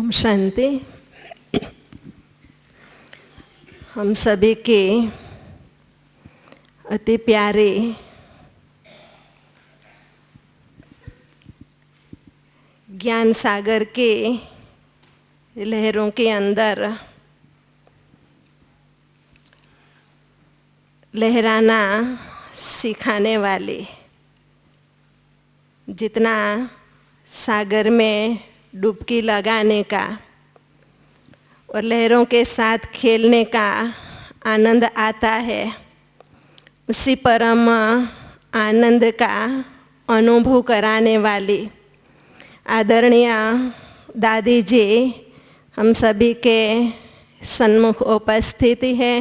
ओम शांति। हम सभी के अति प्यारे ज्ञान सागर के लहरों के अंदर लहराना सिखाने वाले, जितना सागर में डुबकी लगाने का और लहरों के साथ खेलने का आनंद आता है, उसी परम आनंद का अनुभव कराने वाली आदरणीय दादी जी हम सभी के सन्मुख उपस्थित है।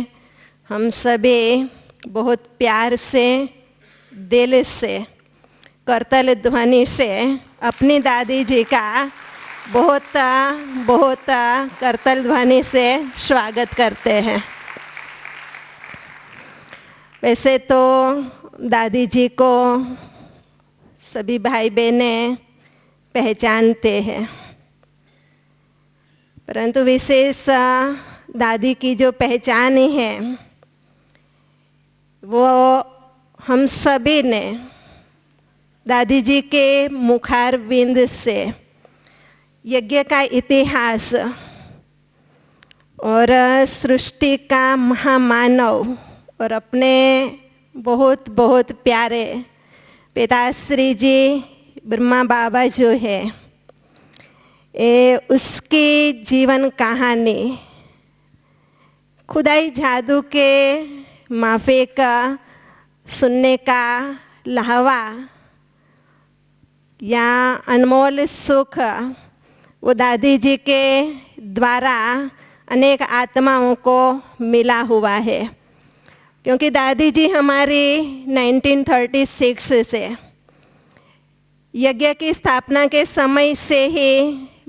हम सभी बहुत प्यार से, दिल से, करतल ध्वनि से अपनी दादी जी का बहुत करतल ध्वनि से स्वागत करते हैं। वैसे तो दादी जी को सभी भाई बहनें पहचानते हैं, परंतु विशेष दादी की जो पहचान है वो हम सभी ने दादी जी के मुखारविंद से यज्ञ का इतिहास और सृष्टि का महामानव और अपने बहुत बहुत प्यारे पिताश्री जी ब्रह्मा बाबा जो है, उसकी जीवन कहानी खुदाई जादू के माफे का सुनने का लहवा या अनमोल सुख वो दादी जी के द्वारा अनेक आत्माओं को मिला हुआ है। क्योंकि दादी जी हमारी 1936 से यज्ञ की स्थापना के समय से ही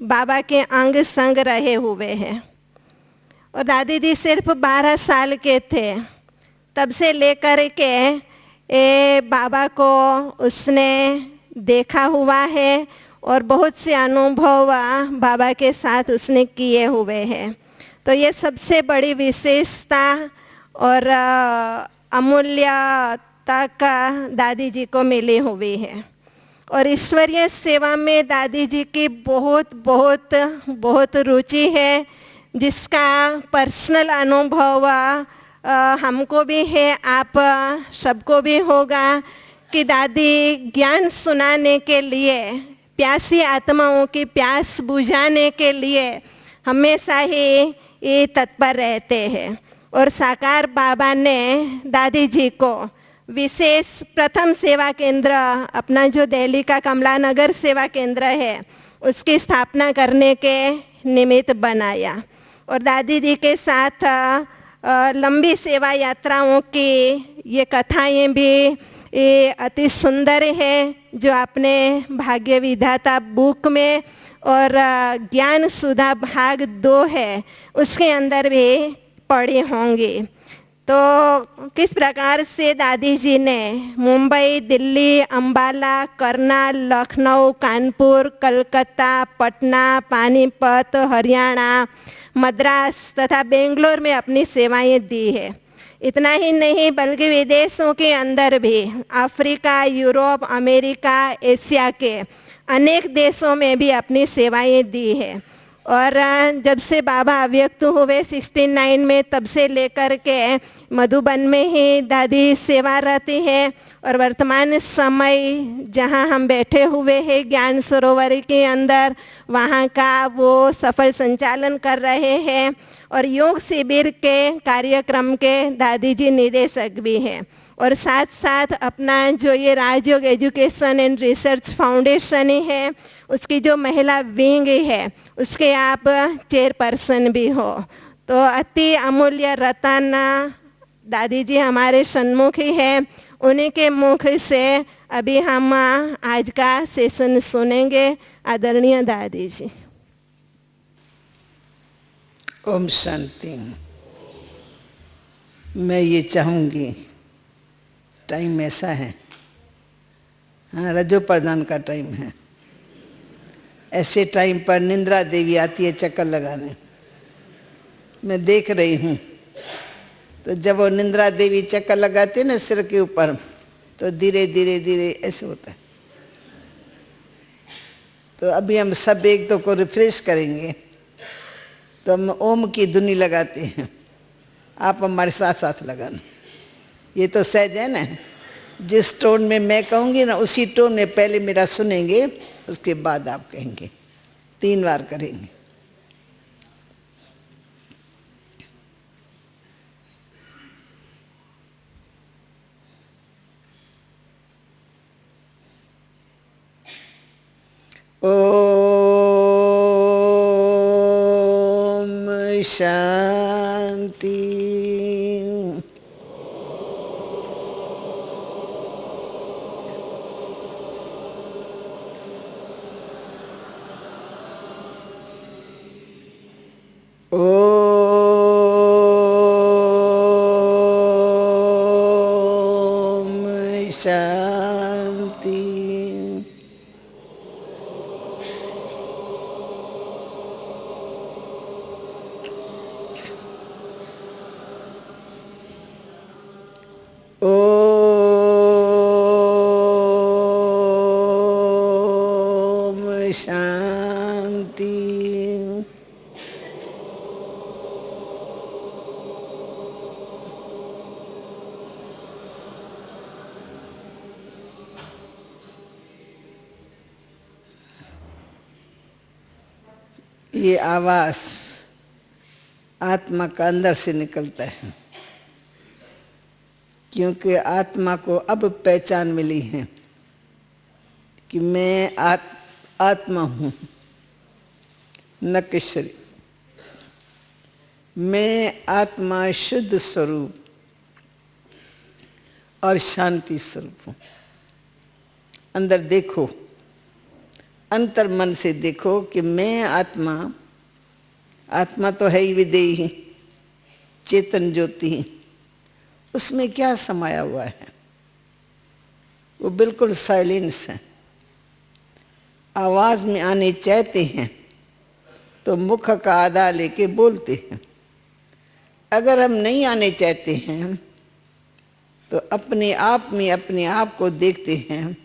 बाबा के अंग संग रहे हुए हैं और दादी जी सिर्फ 12 साल के थे, तब से लेकर के बाबा को उसने देखा हुआ है और बहुत से अनुभव बाबा के साथ उसने किए हुए हैं। तो ये सबसे बड़ी विशेषता और अमूल्यता का दादी जी को मिली हुई है। और ईश्वरीय सेवा में दादी जी की बहुत बहुत बहुत रुचि है, जिसका पर्सनल अनुभव हमको भी है, आप सबको भी होगा कि दादी ज्ञान सुनाने के लिए, प्यासी आत्माओं की प्यास बुझाने के लिए हमेशा ही ये तत्पर रहते हैं। और साकार बाबा ने दादी जी को विशेष प्रथम सेवा केंद्र, अपना जो दिल्ली का कमला नगर सेवा केंद्र है, उसकी स्थापना करने के निमित्त बनाया। और दादी जी के साथ लंबी सेवा यात्राओं की ये कथाएं भी ये अति सुंदर है, जो आपने भाग्य विधाता बुक में और ज्ञान सुधा भाग 2 है उसके अंदर भी पढ़ी होंगी। तो किस प्रकार से दादी जी ने मुंबई, दिल्ली, अंबाला, करनाल, लखनऊ, कानपुर, कलकत्ता, पटना, पानीपत, हरियाणा, मद्रास तथा बेंगलोर में अपनी सेवाएं दी है। इतना ही नहीं बल्कि विदेशों के अंदर भी, अफ्रीका, यूरोप, अमेरिका, एशिया के अनेक देशों में भी अपनी सेवाएं दी है। और जब से बाबा अव्यक्त हुए 69 में, तब से लेकर के मधुबन में ही दादी सेवारत है। और वर्तमान समय जहां हम बैठे हुए हैं ज्ञान सरोवर के अंदर, वहां का वो सफल संचालन कर रहे हैं। और योग शिविर के कार्यक्रम के दादी जी निदेशक भी हैं। और साथ साथ अपना जो ये राजयोग एजुकेशन एंड रिसर्च फाउंडेशन है, उसकी जो महिला विंग है, उसके आप चेयरपर्सन भी हो। तो अति अमूल्य रतन दादी जी हमारे सन्मुख ही है। उन्हीं के मुख से अभी हम आज का सेशन सुनेंगे। आदरणीय दादी जी। ओम शांति। मैं ये चाहूँगी, टाइम ऐसा है, हाँ, रजो प्रदान का टाइम है, ऐसे टाइम पर निंद्रा देवी आती है चक्कर लगाने, मैं देख रही हूँ। तो जब वो निंद्रा देवी चक्कर लगाती है ना सिर के ऊपर, तो धीरे धीरे धीरे ऐसे होता है। तो अभी हम सब एक तो को रिफ्रेश करेंगे, तो हम ओम की धुनी लगाते हैं, आप हमारे साथ साथ लगाना। ये तो सहज है ना, जिस टोन में मैं कहूँगी ना उसी टोन में पहले मेरा सुनेंगे, उसके बाद आप कहेंगे। 3 बार करेंगे। ओम शांति। ओम शांति। ओम शांति। ये आवाज आत्मा का अंदर से निकलता है, क्योंकि आत्मा को अब पहचान मिली है कि मैं आत्मा हूँ, न कि शरीर। मैं आत्मा शुद्ध स्वरूप और शांति स्वरूप हूँ। अंदर देखो, अंतर मन से देखो कि मैं आत्मा तो है ही विदेही, चेतन ज्योति, उसमें क्या समाया हुआ है? वो बिल्कुल साइलेंस है। आवाज में आने चाहते हैं तो मुख का आधार लेके बोलते हैं। अगर हम नहीं आने चाहते हैं तो अपने आप में अपने आप को देखते हैं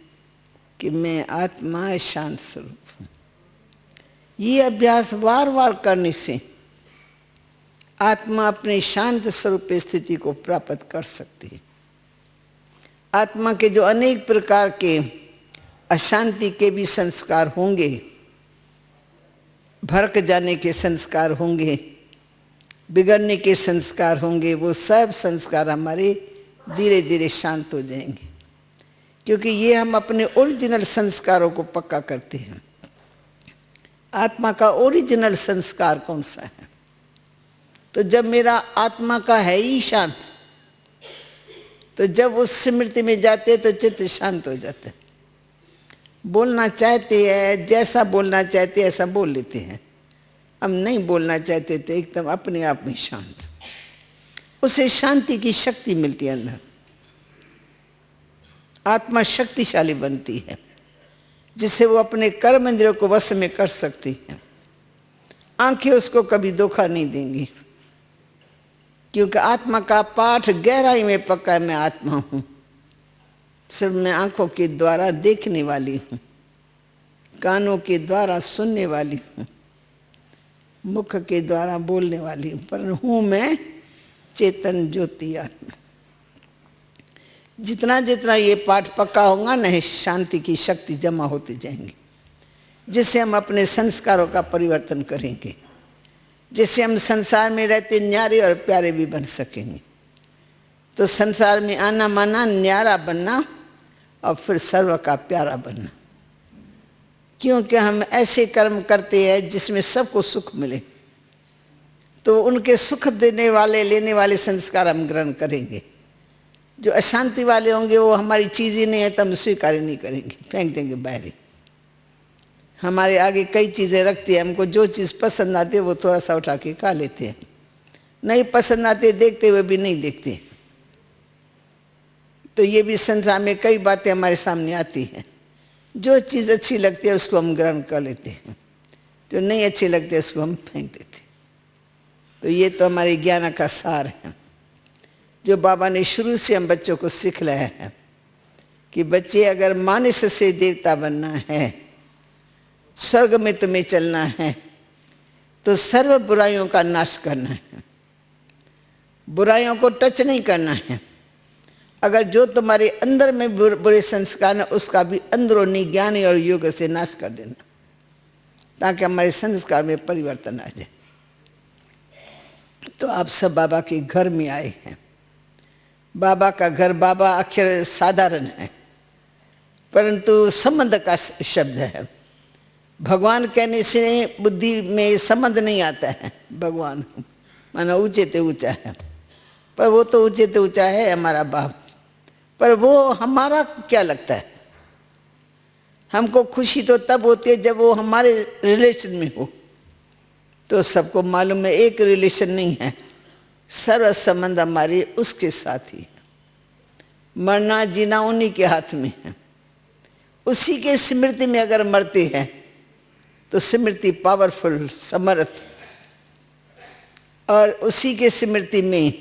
कि मैं आत्मा शांत स्वरूप हूँ। ये अभ्यास बार बार करने से आत्मा अपने शांत स्वरूप स्थिति को प्राप्त कर सकती है। आत्मा के जो अनेक प्रकार के अशांति के भी संस्कार होंगे, भड़क जाने के संस्कार होंगे, बिगड़ने के संस्कार होंगे, वो सब संस्कार हमारे धीरे धीरे शांत हो जाएंगे, क्योंकि ये हम अपने ओरिजिनल संस्कारों को पक्का करते हैं। आत्मा का ओरिजिनल संस्कार कौन सा है? तो जब मेरा आत्मा का है ही शांत, तो जब उस स्मृति में जाते तो चित्त शांत हो जाता है। बोलना चाहते हैं, जैसा बोलना चाहते ऐसा बोल लेते हैं। हम नहीं बोलना चाहते थे, एकदम अपने आप में शांत, उसे शांति की शक्ति मिलती है अंदर। आत्मा शक्तिशाली बनती है, जिससे वो अपने कर्म इंद्रियों को वश में कर सकती है। आंखें उसको कभी धोखा नहीं देंगी, क्योंकि आत्मा का पाठ गहराई में पक्का है। मैं आत्मा हूँ, सिर्फ मैं आंखों के द्वारा देखने वाली हूँ, कानों के द्वारा सुनने वाली हूँ, मुख के द्वारा बोलने वाली हूँ, पर हूँ मैं चेतन ज्योति आत्मा। जितना जितना ये पाठ पक्का होगा न, शांति की शक्ति जमा होती जाएंगी, जिससे हम अपने संस्कारों का परिवर्तन करेंगे, जिससे हम संसार में रहते न्यारे और प्यारे भी बन सकेंगे। तो संसार में आना माना न्यारा बनना और फिर सर्व का प्यारा बनना, क्योंकि हम ऐसे कर्म करते हैं जिसमें सबको सुख मिले। तो उनके सुख देने वाले लेने वाले संस्कार हम ग्रहण करेंगे। जो अशांति वाले होंगे वो हमारी चीज़ ही नहीं है तो हम स्वीकार ही नहीं करेंगे, फेंक देंगे बाहर। हमारे आगे कई चीज़ें रखती है, हमको जो चीज़ पसंद आती है वो थोड़ा सा उठा के खा लेते हैं, नहीं पसंद आते देखते हुए भी नहीं देखते। तो ये भी संसार में कई बातें हमारे सामने आती हैं, जो चीज़ अच्छी लगती है उसको हम ग्रहण कर लेते हैं। जो नहीं अच्छे लगते उसको हम फेंक देते। तो ये तो हमारे ज्ञान का सार है, जो बाबा ने शुरू से हम बच्चों को सिखलाया है कि बच्चे अगर मानस से देवता बनना है, स्वर्ग में तुम्हें चलना है, तो सर्व बुराइयों का नाश करना है, बुराइयों को टच नहीं करना है। अगर जो तुम्हारे अंदर में बुरे संस्कार है उसका भी अंदरूनी ज्ञान और योग से नाश कर देना, ताकि हमारे संस्कार में परिवर्तन आ जाए। तो आप सब बाबा के घर में आए हैं। बाबा का घर, बाबा अक्षर साधारण है परंतु संबंध का शब्द है। भगवान कहने से बुद्धि में संबंध नहीं आता है। भगवान माना ऊंचे ते ऊंचा है, पर वो तो ऊंचे ते ऊंचा है हमारा बाप, पर वो हमारा क्या लगता है? हमको खुशी तो तब होती है जब वो हमारे रिलेशन में हो। तो सबको मालूम है एक रिलेशन नहीं है, सर्व संबंध हमारे उसके साथ ही है। मरना जीना उन्हीं के हाथ में है। उसी के स्मृति में अगर मरते हैं तो स्मृति पावरफुल, समर्थ, और उसी के स्मृति में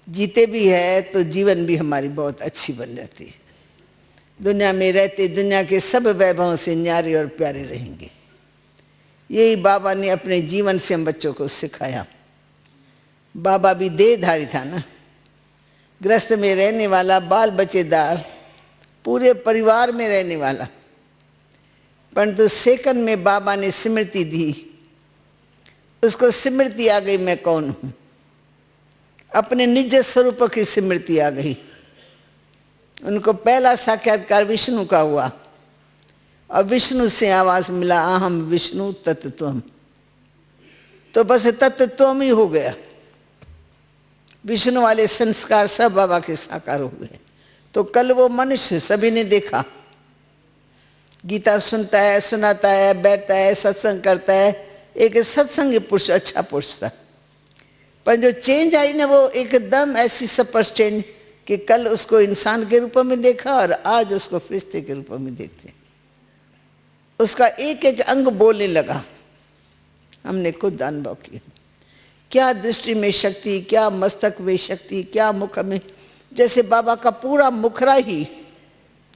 जीते भी है तो जीवन भी हमारी बहुत अच्छी बन जाती है। दुनिया में रहते दुनिया के सब वैभवों से न्यारे और प्यारे रहेंगे। यही बाबा ने अपने जीवन से हम बच्चों को सिखाया। बाबा भी देहधारी था ना, गृहस्थ में रहने वाला, बाल बच्चेदार, पूरे परिवार में रहने वाला, परंतु सेकंड में बाबा ने स्मृति दी। उसको स्मृति आ गई मैं कौन हूं, अपने निज स्वरूप की स्मृति आ गई। उनको पहला साक्षात्कार विष्णु का हुआ और विष्णु से आवाज मिला, अहम विष्णु तत्त्वम। तो बस तत्त्वम ही हो गया। विष्णु वाले संस्कार सब बाबा के साकार हो गए। तो कल वो मनुष्य सभी ने देखा, गीता सुनता है, सुनाता है, बैठता है, सत्संग करता है, एक सत्संगी पुरुष, अच्छा पुरुष था। पर जो चेंज आई ना, वो एकदम ऐसी स्पष्ट चेंज कि कल उसको इंसान के रूप में देखा और आज उसको फरिश्ते के रूप में देखते। उसका एक एक अंग बोलने लगा। हमने खुद अनुभव किया। क्या दृष्टि में शक्ति, क्या मस्तक में शक्ति, क्या मुख में, जैसे बाबा का पूरा मुखरा ही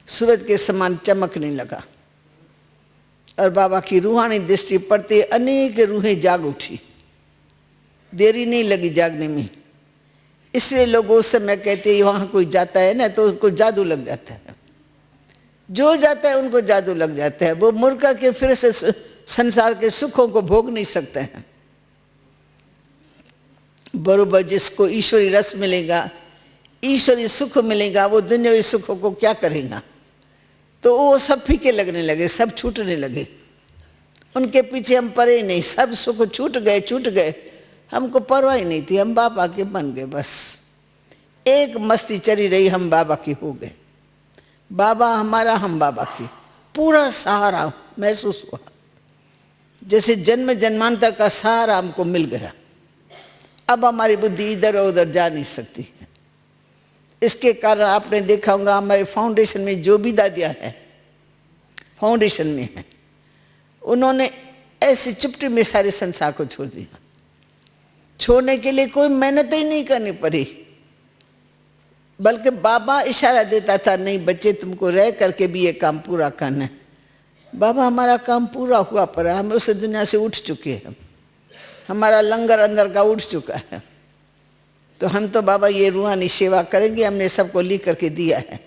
सूरज के समान चमकने लगा। और बाबा की रूहानी दृष्टि पड़ते अनेक रूहें जाग उठी, देरी नहीं लगी जागने में। इसलिए लोग उस समय कहते हैं वहां कोई जाता है ना तो उनको जादू लग जाता है। जो जाता है उनको जादू लग जाता है। वो मूर्ख के फिर से संसार के सुखों को भोग नहीं सकते हैं। बरोबर जिसको ईश्वरी रस मिलेगा, ईश्वरी सुख मिलेगा, वो दुनियावी सुखों को क्या करेगा? तो वो सब फीके लगने लगे, सब छूटने लगे। उनके पीछे हम पड़े ही नहीं, सब सुख छूट गए, छूट गए। हमको परवाह ही नहीं थी, हम बाबा के बन गए। बस एक मस्ती चली रही, हम बाबा की हो गए। बाबा हमारा, हम बाबा की। पूरा सहारा महसूस हुआ, जैसे जन्म जन्मांतर का सहारा हमको मिल गया। अब हमारी बुद्धि इधर उधर जा नहीं सकती है। इसके कारण आपने देखा होगा हमारे फाउंडेशन में जो भी दादियाँ हैं, फाउंडेशन में है, उन्होंने ऐसी चुपटी में सारे संसार को छोड़ दिया। छोड़ने के लिए कोई मेहनत ही नहीं करनी पड़ी, बल्कि बाबा इशारा देता था, नहीं बच्चे तुमको रह करके भी ये काम पूरा करना है। बाबा हमारा काम पूरा हुआ पड़ा, हम उस दुनिया से उठ चुके हैं। हमारा लंगर अंदर का उठ चुका है। तो हम तो बाबा ये रूहानी सेवा करेंगे। हमने सबको लिख करके दिया है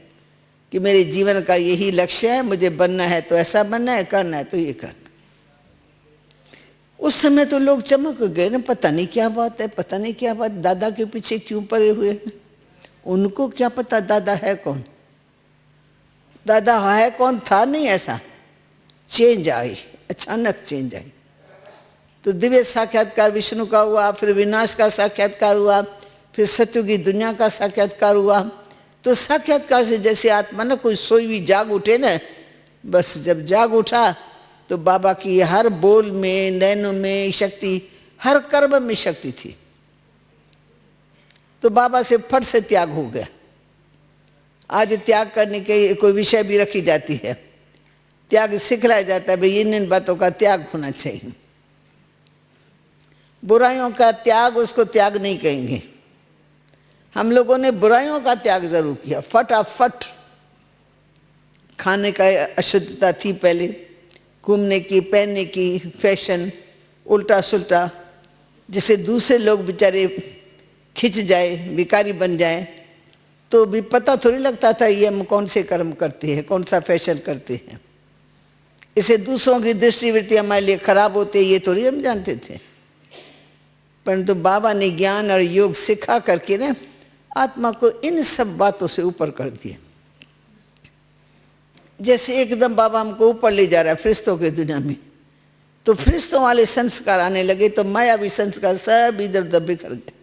कि मेरे जीवन का यही लक्ष्य है, मुझे बनना है तो ऐसा बनना है, करना है तो ये करना। उस समय तो लोग चमक गए ना, पता नहीं क्या बात है, पता नहीं क्या बात, दादा के पीछे क्यों पड़े हुए हैं। उनको क्या पता दादा है कौन, दादा है कौन था नहीं। ऐसा चेंज आई, अचानक चेंज आई। तो दिव्य साक्षात्कार विष्णु का हुआ, फिर विनाश का साक्षात्कार हुआ, फिर सत्युग की दुनिया का साक्षात्कार हुआ। तो साक्षात्कार से जैसे आत्मा ना कोई सोई हुई जाग उठे ना, बस जब जाग उठा तो बाबा की हर बोल में, नैनों में शक्ति, हर कर्म में शक्ति थी। तो बाबा से फट से त्याग हो गया। आज त्याग करने के कोई विषय भी रखी जाती है त्याग सिखलाया जाता है, भाई इन बातों का त्याग होना चाहिए। बुराइयों का त्याग उसको त्याग नहीं कहेंगे। हम लोगों ने बुराइयों का त्याग जरूर किया, फटाफट। खाने का अशुद्धता थी पहले, घूमने की, पहनने की, फैशन उल्टा सुल्टा, जिसे दूसरे लोग बेचारे खिंच जाए, भिखारी बन जाए, तो भी पता थोड़ी लगता था ये हम कौन से कर्म करते हैं, कौन सा फैशन करते हैं। इसे दूसरों की दृष्टिवृत्ति हमारे लिए खराब होती है ये थोड़ी हम जानते थे। परंतु बाबा ने ज्ञान और योग सिखा करके ना आत्मा को इन सब बातों से ऊपर कर दिया। जैसे एकदम बाबा हमको ऊपर ले जा रहा है फरिश्तों की दुनिया में, तो फरिश्तों वाले संस्कार आने लगे, तो मायावी संस्कार सब इधर उधर बिखर गए,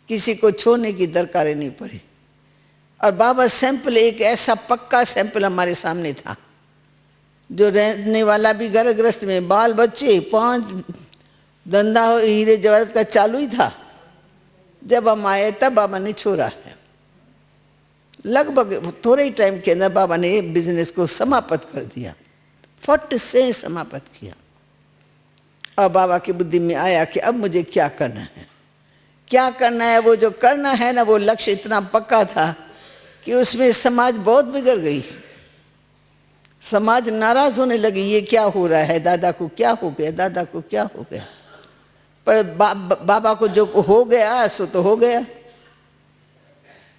किसी को छोड़ने की दरकार नहीं पड़ी। और बाबा सैंपल, एक ऐसा पक्का सैंपल हमारे सामने था, जो रहने वाला भी घरग्रस्त में, बाल बच्चे, 5 धंधा हीरे जवाहरात का चालू ही था। जब हम आए तब बाबा ने छोड़ा है। लगभग थोड़े ही टाइम के अंदर बाबा ने बिजनेस को समाप्त कर दिया, फट से समाप्त किया। और बाबा की बुद्धि में आया कि अब मुझे क्या करना है, क्या करना है। वो जो करना है ना, वो लक्ष्य इतना पक्का था कि उसमें समाज बहुत बिगड़ गई। समाज नाराज होने लगी, ये क्या हो रहा है, दादा को क्या हो गया, दादा को क्या हो गया। पर बाबा को जो हो गया सो तो हो गया।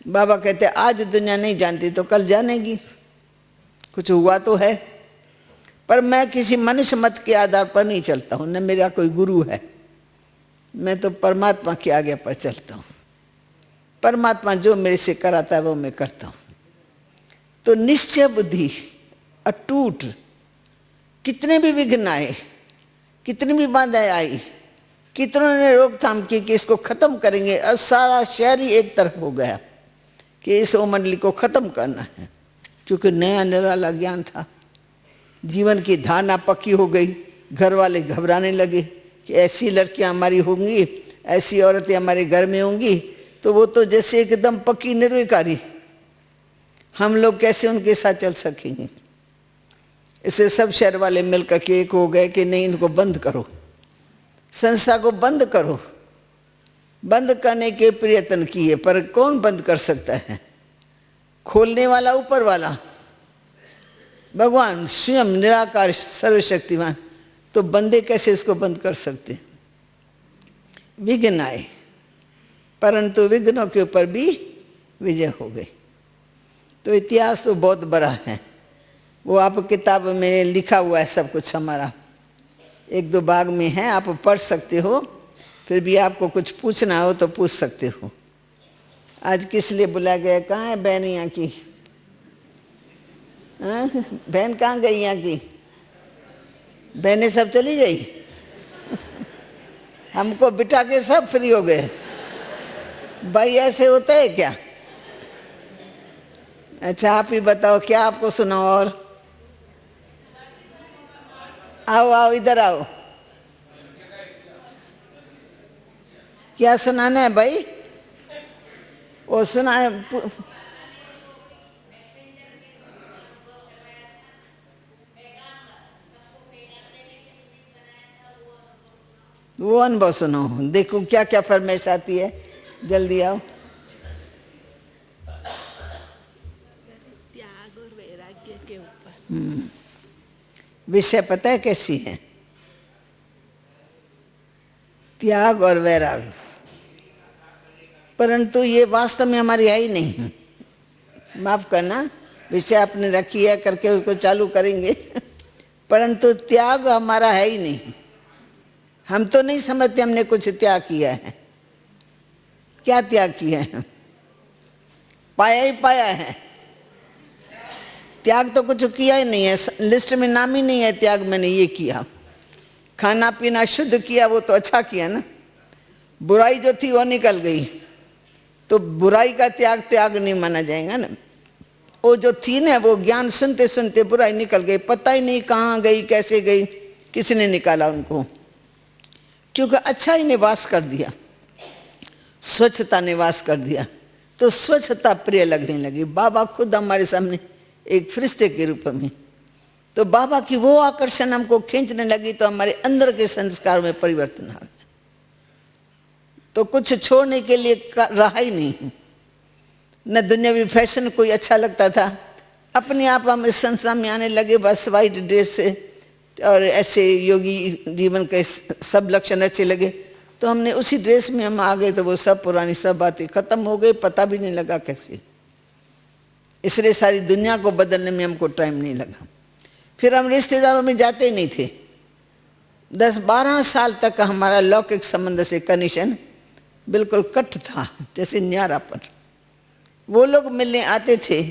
बाबा कहते आज दुनिया नहीं जानती तो कल जानेगी, कुछ हुआ तो है। पर मैं किसी मनुष्य मत के आधार पर नहीं चलता हूँ, न मेरा कोई गुरु है, मैं तो परमात्मा के आगे पर चलता हूँ। परमात्मा जो मेरे से कराता है वो मैं करता हूँ। तो निश्चय बुद्धि अटूट, कितने भी विघ्न आए, कितनी भी बाधाएं आई, कितनों ने रोकथाम की कि इसको खत्म करेंगे, और सारा शहर ही एक तरफ हो गया कि इस मंडली को खत्म करना है। क्योंकि नया निराला ज्ञान था, जीवन की धारणा पक्की हो गई। घर वाले घबराने लगे कि ऐसी लड़कियां हमारी होंगी, ऐसी औरतें हमारे घर में होंगी, तो वो तो जैसे एकदम पक्की निर्विकारी, हम लोग कैसे उनके साथ चल सकेंगे। इससे सब शहर वाले मिलकर के एक हो गए कि नहीं, इनको बंद करो, संस्था को बंद करो। बंद करने के प्रयत्न किए, पर कौन बंद कर सकता है? खोलने वाला ऊपर वाला भगवान स्वयं निराकार सर्वशक्तिमान, तो बंदे कैसे इसको बंद कर सकते? विघ्न आए, परंतु विघ्नों के ऊपर भी विजय हो गई। तो इतिहास तो बहुत बड़ा है, वो आप किताब में लिखा हुआ है सब कुछ हमारा, 1-2 भाग में है, आप पढ़ सकते हो। फिर भी आपको कुछ पूछना हो तो पूछ सकते हो। आज किस लिए बुलाया गया? कहाँ है बहन यहाँ की? बहन कहाँ गई यहाँ की? बहनें सब चली गई हमको बिठा के सब फ्री हो गए। भाई ऐसे होता है क्या? अच्छा आप ही बताओ, क्या आपको सुनाओ? और आओ आओ इधर आओ, क्या सुनाना है भाई? वो सुना है। वो अनुभव सुनो, देखो क्या क्या फरमाइश आती है, जल्दी आओ। त्याग और वैराग्य के ऊपर विषय पता है कैसी है? त्याग और वैराग, परंतु ये वास्तव में हमारी है ही नहीं। माफ करना, विषय आपने रखी है करके उसको चालू करेंगे परंतु त्याग हमारा है ही नहीं। हम तो नहीं समझते हमने कुछ त्याग किया है। क्या त्याग किया है? पाया ही पाया है। त्याग तो कुछ किया ही नहीं है, लिस्ट में नाम ही नहीं है त्याग मैंने ये किया। खाना पीना शुद्ध किया, वो तो अच्छा किया ना। बुराई जो थी वो निकल गई, तो बुराई का त्याग त्याग नहीं माना जाएगा ना। वो जो थी ना, वो ज्ञान सुनते सुनते बुराई निकल गई, पता ही नहीं कहाँ गई, कैसे गई, किसने निकाला उनको। क्योंकि अच्छा ही ने वास कर दिया, स्वच्छता ने वास कर दिया, तो स्वच्छता प्रिय लगने लगी। बाबा खुद हमारे सामने एक फरिश्ते के रूप में। तो बाबा की वो आकर्षण हमको खींचने लगी तो हमारे अंदर के संस्कार में परिवर्तन आ गया। तो कुछ छोड़ने के लिए रहा ही नहीं, न दुनियावी फैशन कोई अच्छा लगता था। अपने आप हम इस संसार में आने लगे, बस वाइट ड्रेस से और ऐसे योगी जीवन के सब लक्षण अच्छे लगे तो हमने उसी ड्रेस में हम आ गए। तो वो सब पुरानी सब बातें खत्म हो गई, पता भी नहीं लगा कैसे। इसलिए सारी दुनिया को बदलने में हमको टाइम नहीं लगा। फिर हम रिश्तेदारों में जाते ही नहीं थे। 10-12 साल तक हमारा लौकिक संबंध से कनेक्शन बिल्कुल कट था, जैसे न्यारापन। वो लोग मिलने आते थे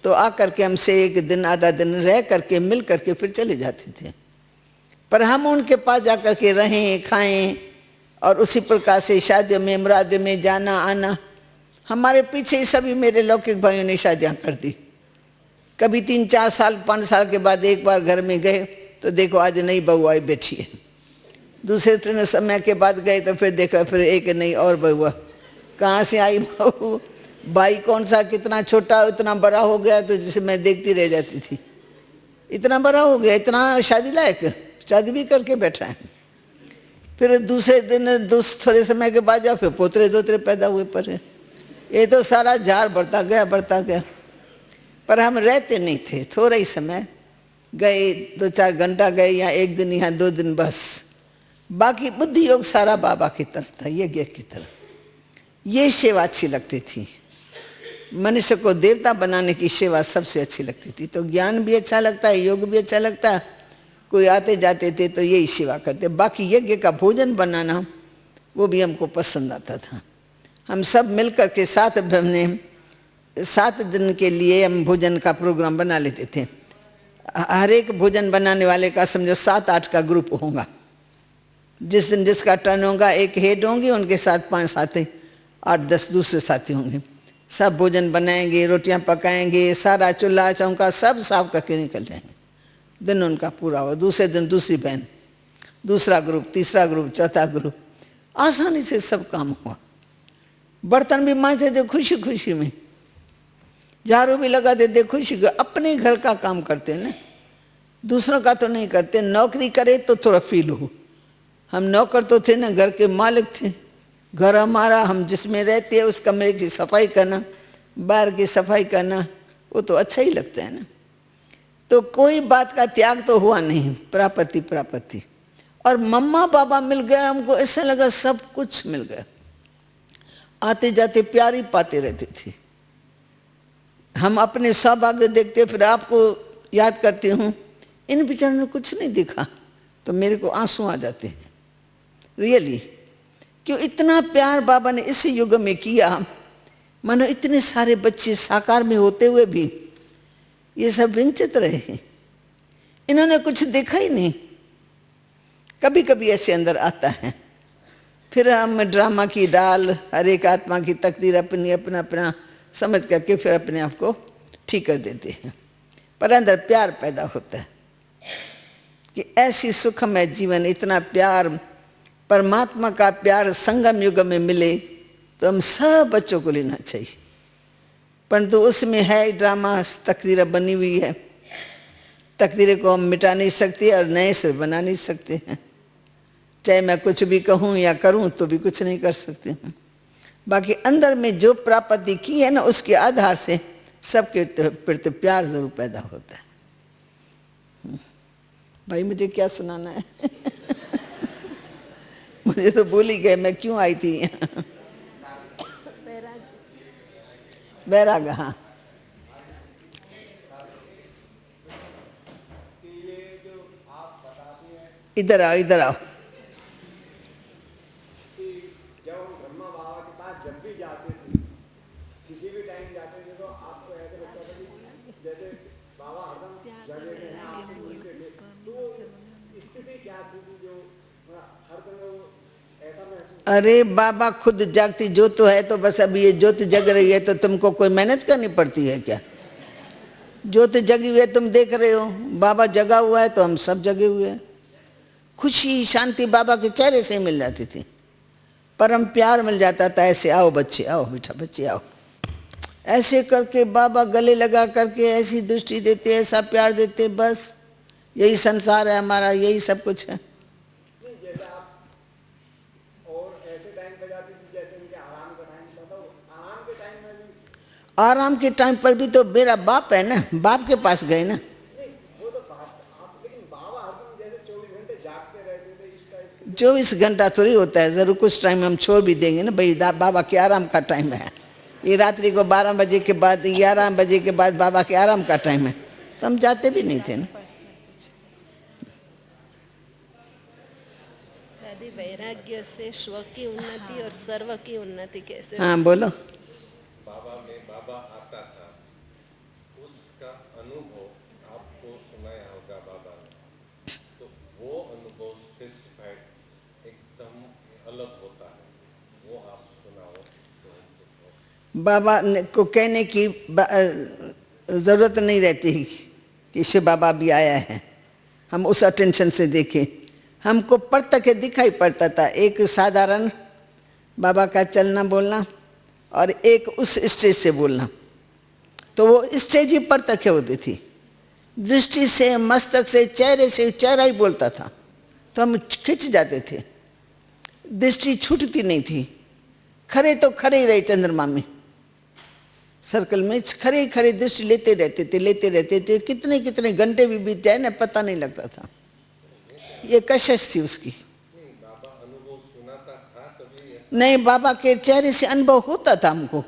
तो आकर के हमसे एक दिन आधा दिन रह करके मिल करके फिर चले जाते थे, पर हम उनके पास जाकर के रहें खाएं और उसी प्रकार से शादियों में मुरादियों में जाना आना। हमारे पीछे ही सभी मेरे लौकिक भाइयों ने शादियाँ कर दी। कभी 3-4 साल 5 साल के बाद एक बार घर में गए तो देखो आज नई बहू आई बैठी है। दूसरे समय के बाद गए तो फिर देखा फिर एक नई और बहू। कहाँ से आई बहू, भाई कौन सा कितना छोटा इतना बड़ा हो गया, तो जिसे मैं देखती रह जाती थी। इतना बड़ा हो गया, इतना शादी लायक, शादी भी करके बैठा है। फिर दूसरे दिन थोड़े समय के बाद जा फिर पोतरे दोतरे पैदा हुए। पर ये तो सारा झाड़ बढ़ता गया। पर हम रहते नहीं थे, थोड़ा ही समय गए, 2-4 घंटा गए या 1 दिन या 2 दिन बस। बाकी बुद्धि योग सारा बाबा की तरफ था, यज्ञ की तरफ। ये सेवा अच्छी लगती थी, मनुष्य को देवता बनाने की सेवा सबसे अच्छी लगती थी। तो ज्ञान भी अच्छा लगता है, योग भी अच्छा लगता है। कोई आते जाते थे तो यही सेवा करते। बाकी यज्ञ का भोजन बनाना वो भी हमको पसंद आता था। हम सब मिलकर के 7 दिन के लिए हम भोजन का प्रोग्राम बना लेते थे। हर एक भोजन बनाने वाले का समझो 7-8 का ग्रुप होगा। जिस दिन जिसका टर्न होगा एक हेड होंगे, उनके साथ 5 साथी 8-10 दूसरे साथी होंगे। सब भोजन बनाएंगे, रोटियां पकाएंगे, सारा चूल्हा चौका सब साफ करके निकल जाएंगे। दिन उनका पूरा हुआ। दूसरे दिन दूसरी बहन, दूसरा ग्रुप, तीसरा ग्रुप, चौथा ग्रुप। आसानी से सब काम हुआ। बर्तन भी मांजते थे खुशी खुशी में, झाड़ू भी लगाते थे खुशी। अपने घर का काम करते ना, दूसरों का तो नहीं करते। नौकरी करे तो थोड़ा फील हो। हम नौकर तो थे ना, घर के मालिक थे। घर हमारा, हम जिसमें रहते हैं उस कमरे की सफाई करना, बाहर की सफाई करना, वो तो अच्छा ही लगता है ना। तो कोई बात का त्याग तो हुआ नहीं, प्रापत्ति। और मम्मा पापा मिल गया, हमको ऐसा लगा सब कुछ मिल गया। आते जाते प्यार ही पाते रहते थे। हम अपने सौभाग्य देखते, फिर आपको याद करती हूँ, इन बेचारों ने कुछ नहीं दिखा तो मेरे को आंसू आ जाते हैं। रियली, क्यों इतना प्यार बाबा ने इस युग में किया। मानो इतने सारे बच्चे साकार में होते हुए भी ये सब वंचित रहे। इन्होंने कुछ देखा ही नहीं। कभी कभी ऐसे अंदर आता है। फिर हम ड्रामा की डाल, हर एक आत्मा की तकदीर अपनी अपना समझ करके फिर अपने आप को ठीक कर देते हैं। पर अंदर प्यार पैदा होता है कि ऐसी सुखमय जीवन, इतना प्यार, परमात्मा का प्यार संगम युग में मिले तो हम सब बच्चों को लेना चाहिए। परंतु उसमें है ड्रामा, तकदीर बनी हुई है। तकदीर को हम मिटा नहीं सकते और नए से बना नहीं सकते हैं। चाहे मैं कुछ भी कहूँ या करूँ तो भी कुछ नहीं कर सकती हूँ। बाकी अंदर में जो प्राप्ति की है ना, उसके आधार से सबके प्रति प्यार जरूर पैदा होता है। भाई मुझे क्या सुनाना है? मुझे तो भूल ही गए मैं क्यों आई थी यहाँ। बैराग, हाँ। इधर आओ, इधर आओ। जब हम ब्रह्मा बाबा के पास जब भी जाते थे, किसी भी टाइम जाते थे, तो आपको ऐसा लगता था कि जैसे बाबा हरदम जगह में हैं, आपसे मिलते थे। तो स्थिति क्या थी जो हर जगह ऐसा महसूस? अरे बाबा खुद जागती ज्योत है, तो बस अब ये ज्योत जग रही है तो तुमको कोई मेहनत करनी पड़ती है क्या? ज्योत जगी हुई है, तुम देख रहे हो। बाबा जगा हुआ है तो हम सब जगे हुए हैं। खुशी शांति बाबा के चेहरे से मिल जाती थी, परम प्यार मिल जाता था। ऐसे आओ बच्चे, आओ बेटा, बच्चे आओ, ऐसे करके बाबा गले लगा करके ऐसी दृष्टि देते, ऐसा प्यार देते, बस यही संसार है हमारा, यही सब कुछ है। नहीं, जैसे आप और ऐसे टाइम पे जाती थी जैसे उनके आराम का टाइम था, तो आराम के टाइम में भी आराम के टाइम पर भी तो मेरा बाप है ना, बाप के पास गए ना। नहीं, वो तो बात आप, लेकिन बाबा हरदम जैसे 24 घंटे जागते रहते थे, इस टाइप से 24 घंटा थोड़ी होता है, जरूर कुछ टाइम हम छोड़ भी देंगे ना भाई, बाबा के आराम का टाइम है। ये रात्रि को 12 बजे के बाद, 11 बजे के बाद बाबा के आराम का टाइम है, तो हम जाते भी नहीं थे ना। दादी, वैराग्य से स्व की उन्नति और सर्व की उन्नति कैसे? हाँ बोलो। बाबा में बाबा आता था, उसका अनुभव आपको सुनाया होगा बाबा ने, तो वो अनुभव स्पेसिफाइड एकदम अलग होता है, वो आप सुनाओ तो। बाबा को कहने की ज़रूरत नहीं रहती कि शिव बाबा भी आया है, हम उस अटेंशन से देखें। हमको प्रत्यक्ष दिखाई पड़ता था, एक साधारण बाबा का चलना बोलना और एक उस स्टेज से बोलना, तो वो स्टेज ही प्रत्यक्ष होती थी। दृष्टि से, मस्तक से, चेहरे से चेहरा ही बोलता था, तो हम खिंच जाते थे, दृष्टि छूटती नहीं थी। खड़े तो खड़े ही रहे चंद्रमा में, सर्कल में खड़े खड़े दृष्टि लेते रहते थे, कितने कितने घंटे भी बीत जाए ना, पता नहीं लगता था। ये कशिश थी उसकी। बाबा अनुभव सुनाता था कभी ऐसा? नहीं, बाबा के चेहरे से अनुभव होता था हमको।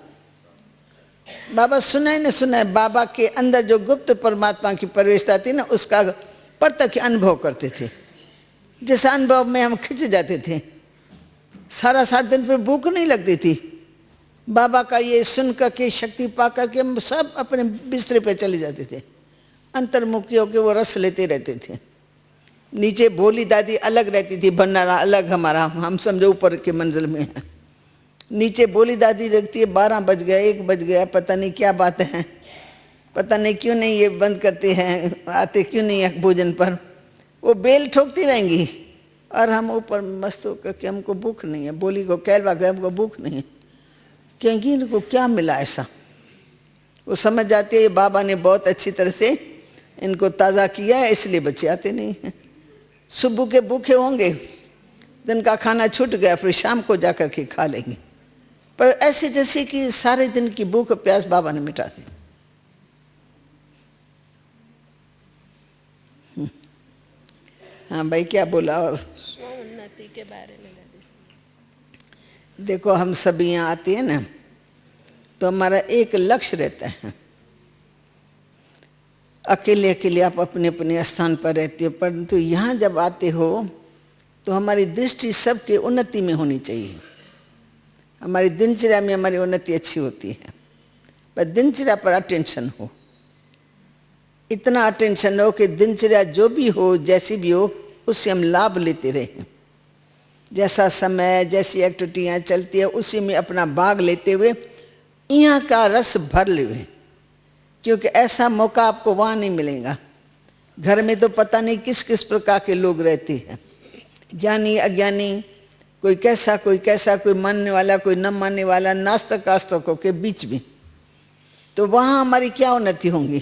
बाबा सुनाए न सुनाए, बाबा के अंदर जो गुप्त परमात्मा की प्रवेशता थी ना, उसका प्रत्यक्ष अनुभव करते थे। जिस अनुभव में हम खिंच जाते थे, सारा दिन पे भूख नहीं लगती थी। बाबा का ये सुन करके, शक्ति पा करके हम सब अपने बिस्तरे पे चले जाते थे, अंतर्मुखी होकर वो रस लेते रहते थे। नीचे भोली दादी अलग रहती थी, भंडारा अलग हमारा, हम समझो ऊपर के मंजिल में है। नीचे भोली दादी रखती है, 12 बज गए, 1 बज गया, पता नहीं क्या बात है, पता नहीं क्यों नहीं ये बंद करते हैं, आते क्यों नहीं है भोजन पर। वो बेल ठोकती रहेंगी और हम ऊपर मस्त होकर के हमको भूख नहीं है। बोली को कहलवा गए, हमको भूख नहीं है, क्योंकि इनको क्या मिला ऐसा। वो समझ जाते हैं बाबा ने बहुत अच्छी तरह से इनको ताज़ा किया है, इसलिए बच्चे आते नहीं हैं। सुबह के भूखे होंगे, दिन का खाना छूट गया, फिर शाम को जाकर के खा लेंगे, पर ऐसे जैसे कि सारे दिन की भूख प्यास बाबा ने मिटा दी। हाँ भाई, क्या बोला? और स्व उन्नति के बारे में दादी। देखो, हम सभी यहाँ आते हैं ना, तो हमारा एक लक्ष्य रहता है। अकेले अकेले आप अपने अपने स्थान पर रहते हो, परंतु यहाँ जब आते हो तो हमारी दृष्टि सबके उन्नति में होनी चाहिए। हमारी दिनचर्या में हमारी उन्नति अच्छी होती है, पर दिनचर्या पर अटेंशन हो, इतना अटेंशन हो कि दिनचर्या जो भी हो, जैसी भी हो, उससे हम लाभ लेते रहें। जैसा समय, जैसी एक्टिविटियाँ चलती है, उसी में अपना भाग लेते हुए यहाँ का रस भर ले, क्योंकि ऐसा मौका आपको वहाँ नहीं मिलेगा। घर में तो पता नहीं किस किस प्रकार के लोग रहते हैं, ज्ञानी अज्ञानी, कोई कैसा कोई मानने वाला, कोई न मानने वाला, नास्तिक आस्तिकों के बीच में। तो वहाँ हमारी क्या उन्नति होंगी?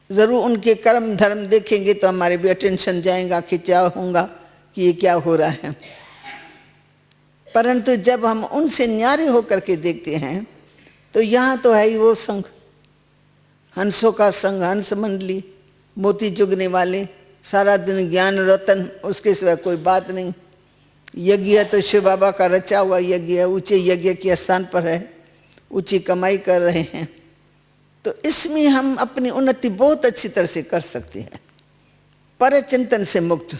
ज़रूर उनके कर्म धर्म देखेंगे तो हमारे भी अटेंशन जाएगा, खिंचाव होगा कि ये क्या हो रहा है। परंतु जब हम उनसे न्यारे होकर के देखते हैं, तो यहाँ तो है ही वो संघ, हंसों का संघ, हंस मंडली, मोती चुगने वाले, सारा दिन ज्ञान रतन, उसके सिवा कोई बात नहीं। यज्ञ तो शिव बाबा का रचा हुआ यज्ञ है, ऊंचे यज्ञ के स्थान पर है, ऊंची कमाई कर रहे हैं। तो इसमें हम अपनी उन्नति बहुत अच्छी तरह से कर सकते हैं। पर चिंतन से मुक्त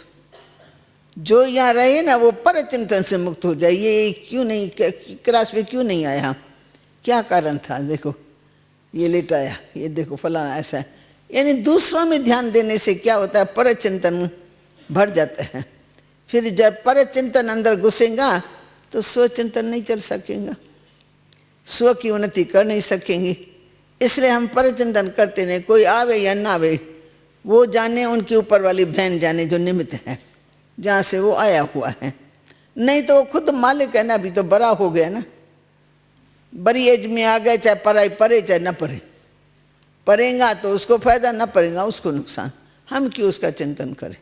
जो यहाँ रहे ना, वो पर चिंतन से मुक्त हो जाए। ये क्यों नहीं, क्लास में क्यों नहीं आया, क्या कारण था? देखो ये लेट आया, ये देखो फलाना ऐसा है। यानी दूसरों में ध्यान देने से क्या होता है, पर चिंतन भर जाता है। फिर जब पर चिंतन अंदर घुसेगा तो स्व चिंतन नहीं चल सकेगा, स्व की उन्नति कर नहीं सकेंगे। इसलिए हम पर चिंतन करते नहीं, कोई आवे या ना आवे, वो जाने, उनके ऊपर वाली बहन जाने जो निमित्त है, जहाँ से वो आया हुआ है। नहीं तो वो खुद मालिक है ना, अभी तो बड़ा हो गया ना, बड़ी एज में आ गए, चाहे पढ़ाई पढ़े चाहे न पढ़े, पढ़ेगा तो उसको फायदा, न पढ़ेगा उसको नुकसान। हम क्यों उसका चिंतन करें।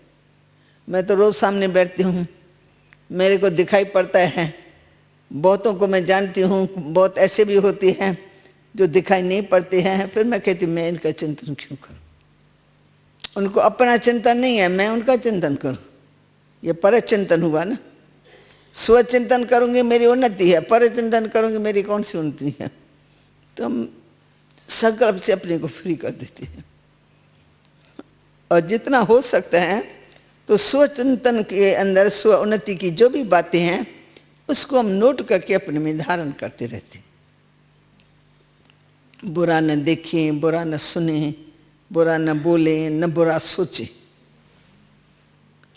मैं तो रोज सामने बैठती हूँ, मेरे को दिखाई पड़ता है, बहुतों को मैं जानती हूँ, बहुत ऐसे भी होती हैं जो दिखाई नहीं पड़ते हैं। फिर मैं कहती मैं इनका चिंतन क्यों करूँ, उनको अपना चिंतन नहीं है, मैं उनका चिंतन करूँ। ये पर चिंतन हुआ ना। स्व चिंतन करूँगी मेरी उन्नति है, पर चिंतन करूँगी मेरी कौन सी उन्नति है। तो हम संकल्प से अपने को फ्री कर देते हैं। और जितना हो सकता है तो स्व चिंतन के अंदर स्व उन्नति की जो भी बातें हैं उसको हम नोट करके अपने में धारण करते रहते। बुरा न देखें, बुरा न सुने, बुरा न बोले, न बुरा सोचे।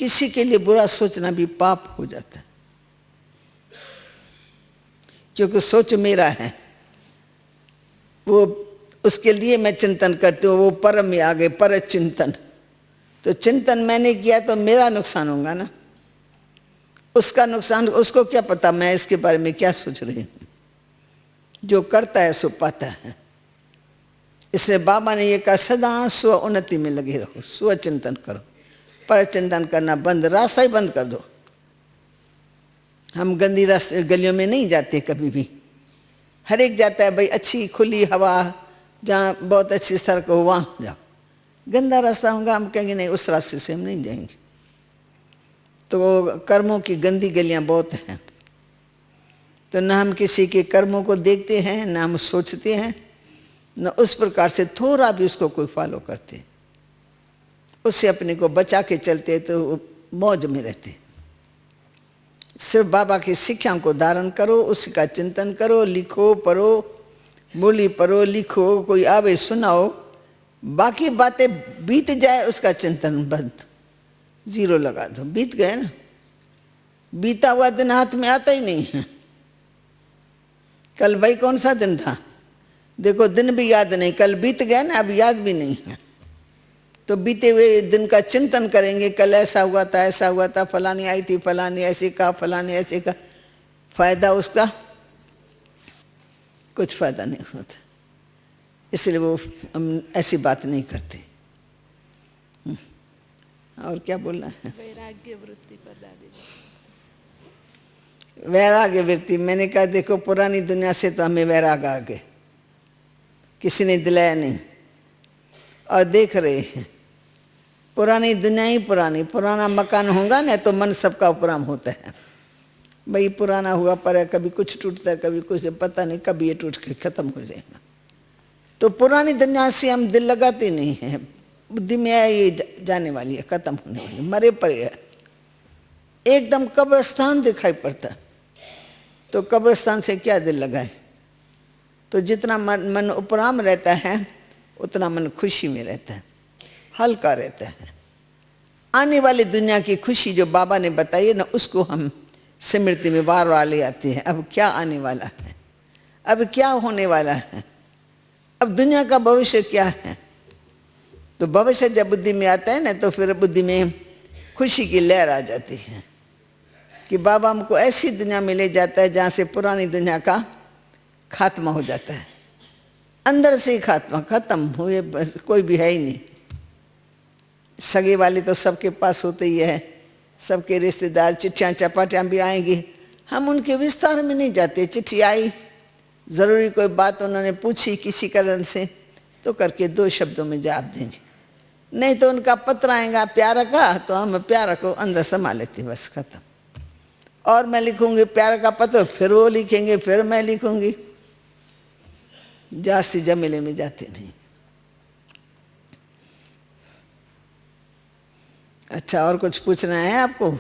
किसी के लिए बुरा सोचना भी पाप हो जाता है, क्योंकि सोच मेरा है, वो उसके लिए मैं चिंतन करती हूँ। वो परम में आ गए, पर चिंतन। तो चिंतन मैंने किया तो मेरा नुकसान होगा ना, उसका नुकसान उसको क्या पता मैं इसके बारे में क्या सोच रही हूँ। जो करता है सो पाता है। इसलिए बाबा ने ये कहा सदा स्व उन्नति में लगे रहो, स्व चिंतन करो, पर चिंतन करना बंद, रास्ता ही बंद कर दो। हम गंदी रास्ते गलियों में नहीं जाते कभी भी। हर एक जाता है भाई अच्छी खुली हवा, जहाँ बहुत अच्छी सड़क हो वहाँ जाओ। गंदा रास्ता होगा, हम कहेंगे नहीं उस रास्ते से हम नहीं जाएंगे। तो कर्मों की गंदी गलियाँ बहुत हैं। तो न हम किसी के कर्मों को देखते हैं, न हम सोचते हैं, न उस प्रकार से थोड़ा भी उसको कोई फॉलो करते। उससे अपने को बचा के चलते तो मौज में रहते। सिर्फ बाबा की शिक्षाओं को धारण करो, उसका चिंतन करो, लिखो पढ़ो, बोली पढ़ो, लिखो, कोई आवे सुनाओ, बाकी बातें बीत जाए उसका चिंतन बंद, जीरो लगा दो। बीत गए ना, बीता हुआ दिन हाथ में आता ही नहीं है। कल भाई कौन सा दिन था, देखो दिन भी याद नहीं, कल बीत गया ना, अब याद भी नहीं है। तो बीते हुए दिन का चिंतन करेंगे, कल ऐसा हुआ था, ऐसा हुआ था, फलानी आई थी, फलानी ऐसे कहा, फलानी ऐसे कहा। फायदा उसका कुछ फायदा नहीं होता। इसलिए वो हम ऐसी बात नहीं करते। और क्या बोलना है। वैराग्य वृत्ति पर दादी। वैराग्य वृत्ति, मैंने कहा देखो पुरानी दुनिया से तो हमें वैराग आ गए, किसी ने दिलाया नहीं। और देख रहे हैं पुरानी दुनिया ही पुरानी, पुराना मकान होगा ना तो मन सबका उपराम होता है। भाई पुराना हुआ पर कभी कुछ टूटता है, कभी कुछ, पता नहीं कभी ये टूट के खत्म हो जाएगा। तो पुरानी दुनिया से हम दिल लगाते नहीं हैं। बुद्धि में है ये जाने वाली है, खत्म होने वाली, मरे पड़े है। एकदम कब्रिस्तान दिखाई पड़ता, तो कब्रिस्तान से क्या दिल लगाए। तो जितना मन उपराम रहता है उतना मन खुशी में रहता है, हल्का रहता है। आने वाली दुनिया की खुशी जो बाबा ने बताई है ना, उसको हम स्मृति में बार बार ले आते हैं। अब क्या आने वाला है, अब क्या होने वाला है, अब दुनिया का भविष्य क्या है। तो भविष्य जब बुद्धि में आता है ना, तो फिर बुद्धि में खुशी की लहर आ जाती है कि बाबा हमको ऐसी दुनिया में ले जाता है जहाँ से पुरानी दुनिया का खात्मा हो जाता है। अंदर से ही खात्मा, खत्म हुए, बस कोई भी है ही नहीं। सगे वाले तो सबके पास होते ही है, सबके रिश्तेदार, चिट्ठियाँ चपाटियाँ भी आएंगी, हम उनके विस्तार में नहीं जाते। चिट्ठी आई, ज़रूरी कोई बात उन्होंने पूछी किसी कारण से, तो करके 2 शब्दों में जवाब देंगे। नहीं तो उनका पत्र आएगा प्यार का, तो हम प्यार को अंदर समा लेते, बस खत्म। और मैं लिखूंगी प्यार का पत्र, फिर वो लिखेंगे, फिर मैं लिखूंगी। जास्ती जमेले में जाते नहीं। अच्छा, और कुछ पूछना है आपको?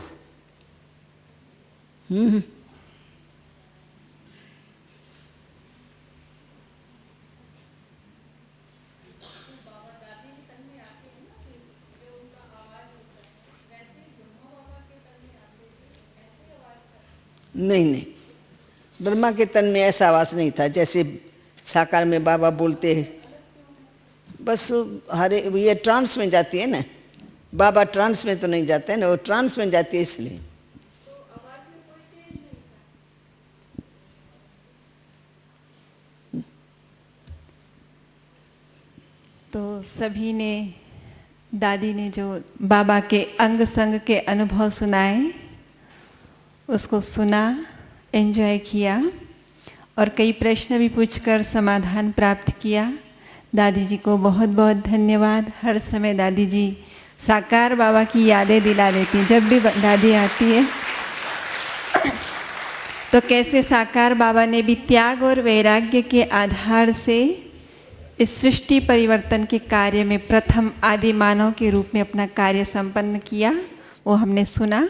नहीं नहीं, ब्रह्मा के तन में ऐसा आवाज नहीं था जैसे साकार में बाबा बोलते हैं। बस हरे ये ट्रांस में जाती है ना, बाबा ट्रांस में तो नहीं जाते हैं ना, वो ट्रांस में जाती है इसलिए। तो सभी ने, दादी ने जो बाबा के अंग संग के अनुभव सुनाए उसको सुना, एंजॉय किया और कई प्रश्न भी पूछकर समाधान प्राप्त किया। दादी जी को बहुत बहुत धन्यवाद। हर समय दादी जी साकार बाबा की यादें दिला देती। जब भी दादी आती है तो कैसे साकार बाबा ने भी त्याग और वैराग्य के आधार से इस सृष्टि परिवर्तन के कार्य में प्रथम आदि मानव के रूप में अपना कार्य संपन्न किया, वो हमने सुना।